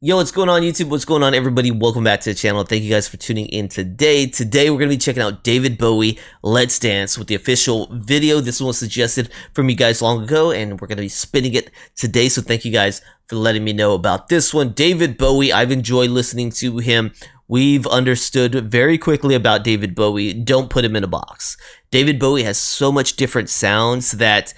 Yo, what's going on YouTube? What's going on everybody? Welcome back to the channel. Thank you guys for tuning in today. Today we're going to be checking out David Bowie, Let's Dance with the official video. This one was suggested from you guys long ago and we're going to be spinning it today. So thank you guys for letting me know about this one. David Bowie, I've enjoyed listening to him. We've understood very quickly about David Bowie. Don't put him in a box. David Bowie has so much different sounds that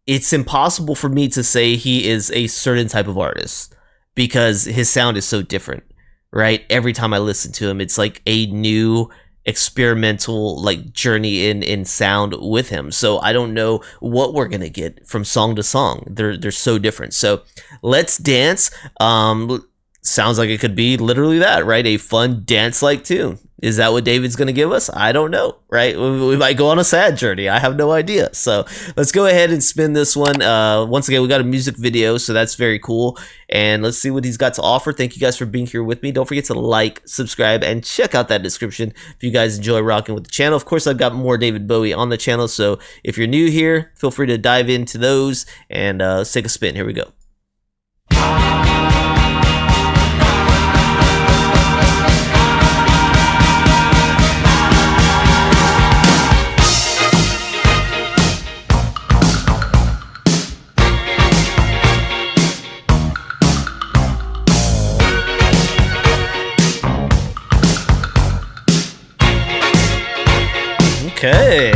it's impossible for me to say he is a certain type of artist, because his sound is so different, right? Every time I listen to him, it's like a new experimental journey in sound with him. So I don't know what we're gonna get from song to song. They're so different. So Let's Dance sounds like it could be literally that, right? A fun dance-like tune. Is that what David's gonna give us? I don't know, right? We might go on a sad journey. I have no idea. So let's go ahead and spin this one. Once again, we got a music video, so that's very cool. And let's see what he's got to offer. Thank you guys for being here with me. Don't forget to like, subscribe, and check out that description if you guys enjoy rocking with the channel. Of course, I've got more David Bowie on the channel, so if you're new here, feel free to dive into those and let's take a spin. Here we go. Okay.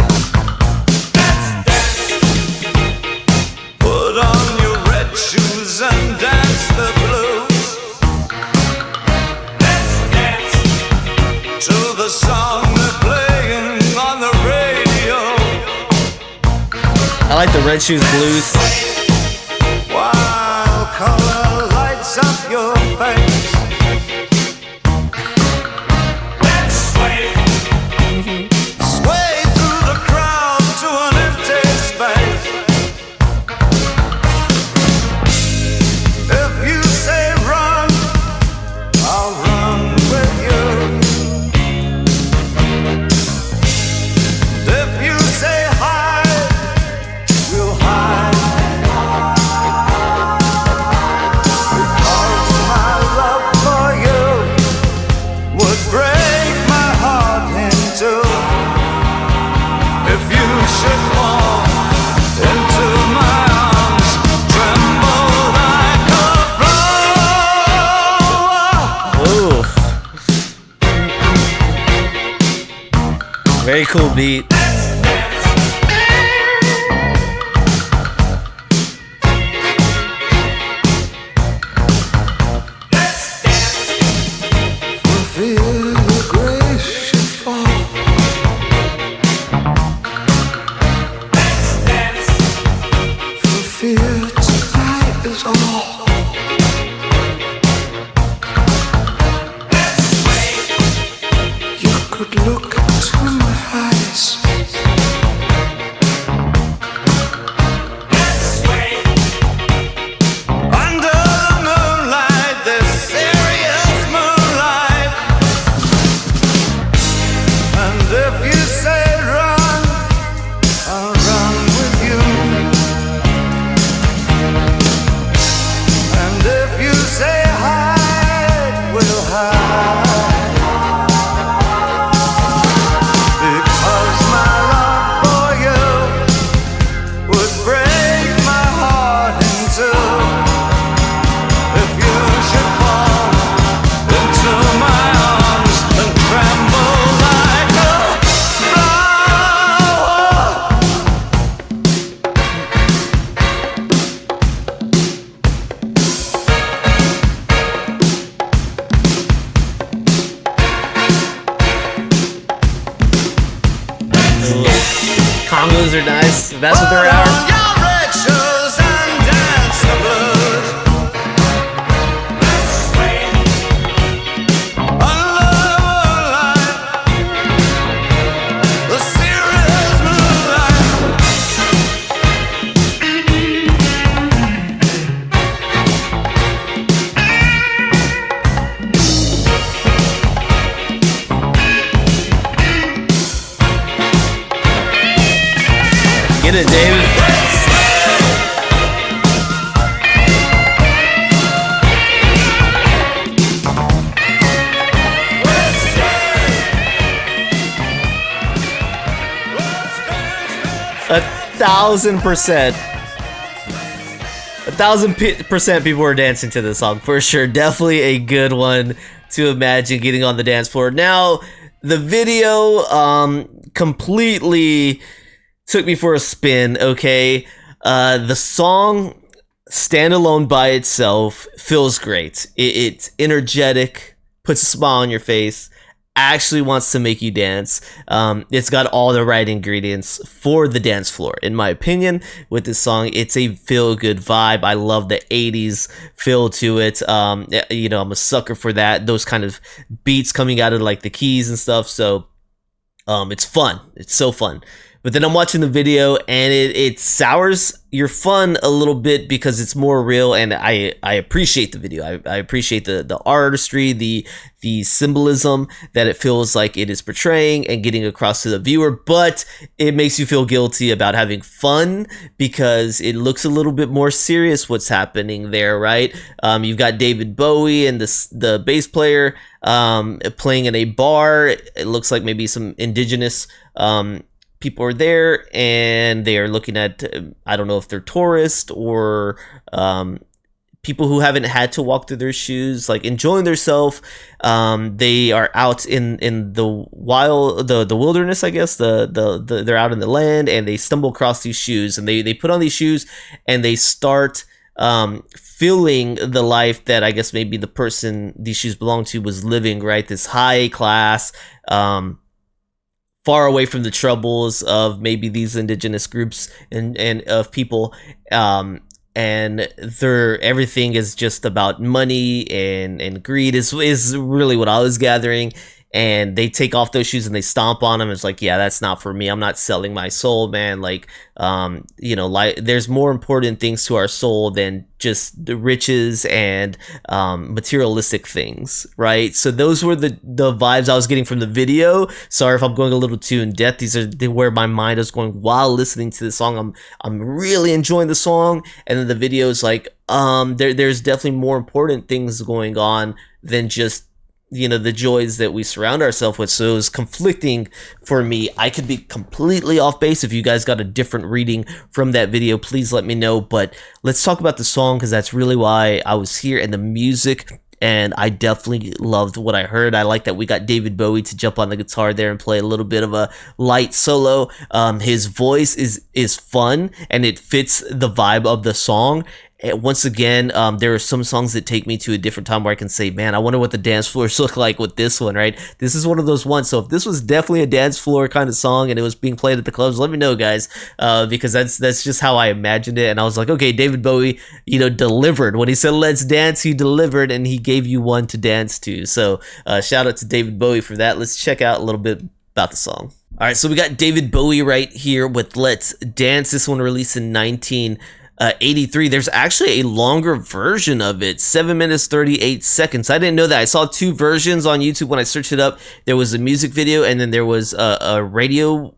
Put on your red shoes and dance the blues. Let's dance to the song they're playing on the radio. I like the Red Shoes Blues. While color lights up your face. Very cool beat. Look to my eyes. Under the moonlight, this serious moonlight. And if you say run, I'll run with you. And if you say hide, we'll hide. Congos are nice. That's what they're at. Get it, David. 1,000%. 1,000% people were dancing to this song for sure. Definitely a good one to imagine getting on the dance floor. Now, the video completely took me for a spin. Okay, the song standalone by itself feels great. It's energetic, puts a smile on your face, actually wants to make you dance. It's got all the right ingredients for the dance floor, in my opinion. With this song, it's a feel-good vibe. I love the 80s feel to it. You know, I'm a sucker for that, those kind of beats coming out of like the keys and stuff. So it's fun. It's so fun. But then I'm watching the video and it sours your fun a little bit because it's more real, and I appreciate the video. I appreciate the artistry, the symbolism that it feels like it is portraying and getting across to the viewer, but it makes you feel guilty about having fun because it looks a little bit more serious what's happening there, right? You've got David Bowie and the bass player playing in a bar. It looks like maybe some indigenous people are there, and they are looking at, I don't know if they're tourists or people who haven't had to walk through their shoes, like enjoying themselves. They are out in the wild, the wilderness, I guess. They're out in the land, and they stumble across these shoes, and they put on these shoes, and they start feeling the life that I guess maybe the person these shoes belong to was living, right? This high class, far away from the troubles of maybe these indigenous groups and of people, and everything is just about money and greed is really what I was gathering. And they take off those shoes and they stomp on them. It's like, yeah, that's not for me. I'm not selling my soul, man. Like, you know, like there's more important things to our soul than just the riches and materialistic things, right? So those were the vibes I was getting from the video. Sorry if I'm going a little too in depth. These are where my mind is going while listening to the song. I'm really enjoying the song, and then the video is like, there's definitely more important things going on than just, you know, the joys that we surround ourselves with. So it was conflicting for me. I could be completely off base. If you guys got a different reading from that video, please let me know. But let's talk about the song, because that's really why I was here, and the music. And I definitely loved what I heard. I like that we got David Bowie to jump on the guitar there and play a little bit of a light solo. His voice is fun, and it fits the vibe of the song. And once again, there are some songs that take me to a different time where I can say, man, I wonder what the dance floors look like with this one, right? This is one of those ones. So if this was definitely a dance floor kind of song and it was being played at the clubs, let me know, guys, because that's just how I imagined it. And I was like, okay, David Bowie, you know, delivered. When he said, let's dance, he delivered, and he gave you one to dance to. So shout out to David Bowie for that. Let's check out a little bit about the song. All right, so we got David Bowie right here with Let's Dance. This one released in 1983. There's actually a longer version of it, 7 minutes 38 seconds. I didn't know that. I saw two versions on YouTube when I searched it up. There was a music video, and then there was a radio,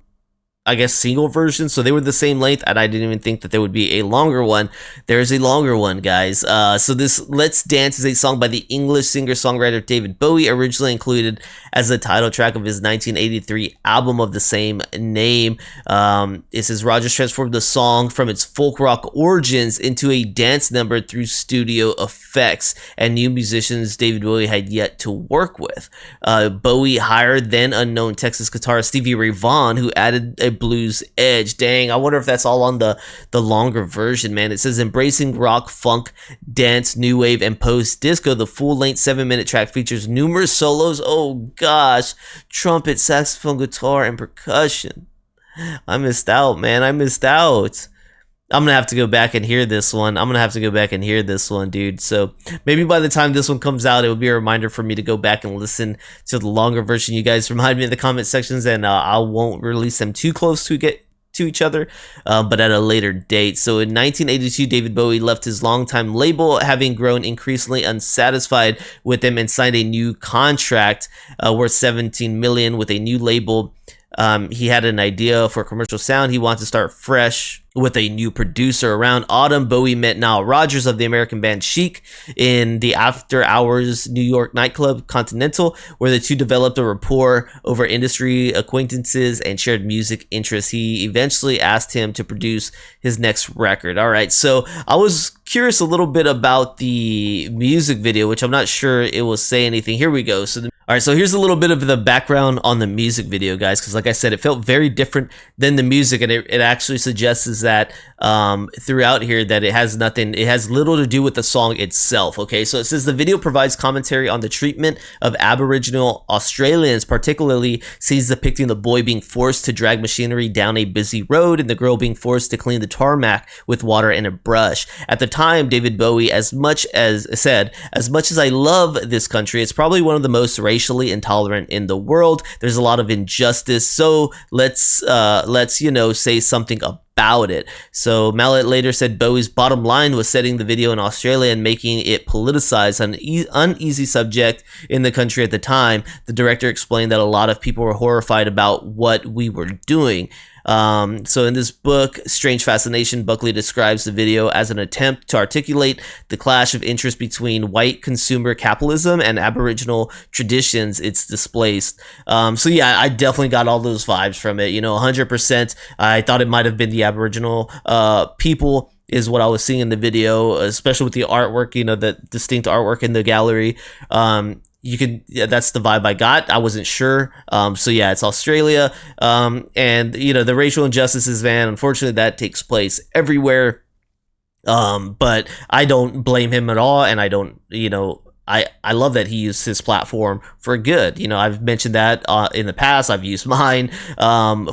I guess, single version. So they were the same length, and I didn't even think that there would be a longer one. There's a longer one, guys. So this Let's Dance is a song by the English singer-songwriter David Bowie, originally included as the title track of his 1983 album of the same name. It says Rogers transformed the song from its folk rock origins into a dance number through studio effects and new musicians David Bowie had yet to work with. Bowie hired then unknown Texas guitarist Stevie Ray Vaughan, who added a blues edge. Dang, I wonder if that's all on the longer version, man. It says embracing rock, funk, dance, new wave, and post-disco. The full-length 7-minute track features numerous solos. Oh gosh, trumpet, saxophone, guitar, and percussion. I missed out, man. I missed out. I'm gonna have to go back and hear this one. Dude. So maybe by the time this one comes out, it will be a reminder for me to go back and listen to the longer version. You guys remind me in the comment sections, and I won't release them too close to each other, but at a later date. So in 1982, David Bowie left his longtime label, having grown increasingly unsatisfied with them, and signed a new contract worth $17 million with a new label. He had an idea for a commercial sound. He wanted to start fresh with a new producer. Around autumn, Bowie met Nile Rodgers of the American band Chic in the after hours New York nightclub Continental, where the two developed a rapport over industry acquaintances and shared music interests. He eventually asked him to produce his next record. All right, so I was curious a little bit about the music video, which I'm not sure it will say anything. Here we go. All right, so here's a little bit of the background on the music video, guys, because like I said, it felt very different than the music, and it actually suggests that throughout here that it has little to do with the song itself. Okay, so it says the video provides commentary on the treatment of Aboriginal Australians, particularly scenes depicting the boy being forced to drag machinery down a busy road and the girl being forced to clean the tarmac with water and a brush. At the time, David Bowie, as much as I love this country, it's probably one of the most racially intolerant in the world. There's a lot of injustice, so let's say something about it. So Mallet later said Bowie's bottom line was setting the video in Australia and making it politicized, an uneasy subject in the country at the time. The director explained that a lot of people were horrified about what we were doing. So in this book, Strange Fascination, Buckley describes the video as an attempt to articulate the clash of interest between white consumer capitalism and Aboriginal traditions it's displaced. So yeah, I definitely got all those vibes from it, 100%. I thought it might have been the Aboriginal people is what I was seeing in the video, especially with the artwork, the distinct artwork in the gallery. That's the vibe I got. I wasn't sure. So yeah, it's Australia. And the racial injustices, man, unfortunately that takes place everywhere. But I don't blame him at all. And I don't, I love that he used his platform for good. I've mentioned that in the past. I've used mine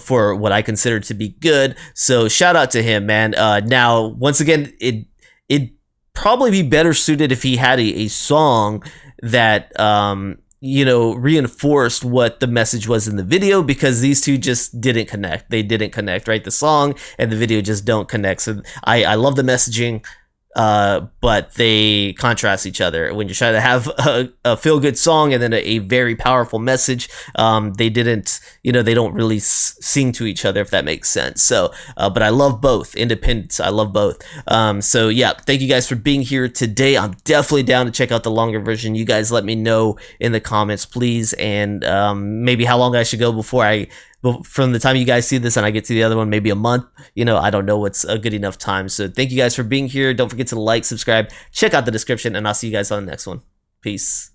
for what I consider to be good. So shout out to him, man. Now, once again, it'd probably be better suited if he had a song that reinforced what the message was in the video, because these two just didn't connect. They didn't connect, right? The song and the video just don't connect. So I love the messaging, but they contrast each other. When you're trying to have a feel-good song and then a very powerful message, they don't really sing to each other, if that makes sense. So, but I love both. Independence, I love both. So yeah, thank you guys for being here today. I'm definitely down to check out the longer version. You guys let me know in the comments, please, and maybe how long I should go from the time you guys see this and I get to the other one, maybe a month. I don't know what's a good enough time. So thank you guys for being here. Don't forget to like, subscribe, check out the description, and I'll see you guys on the next one. Peace.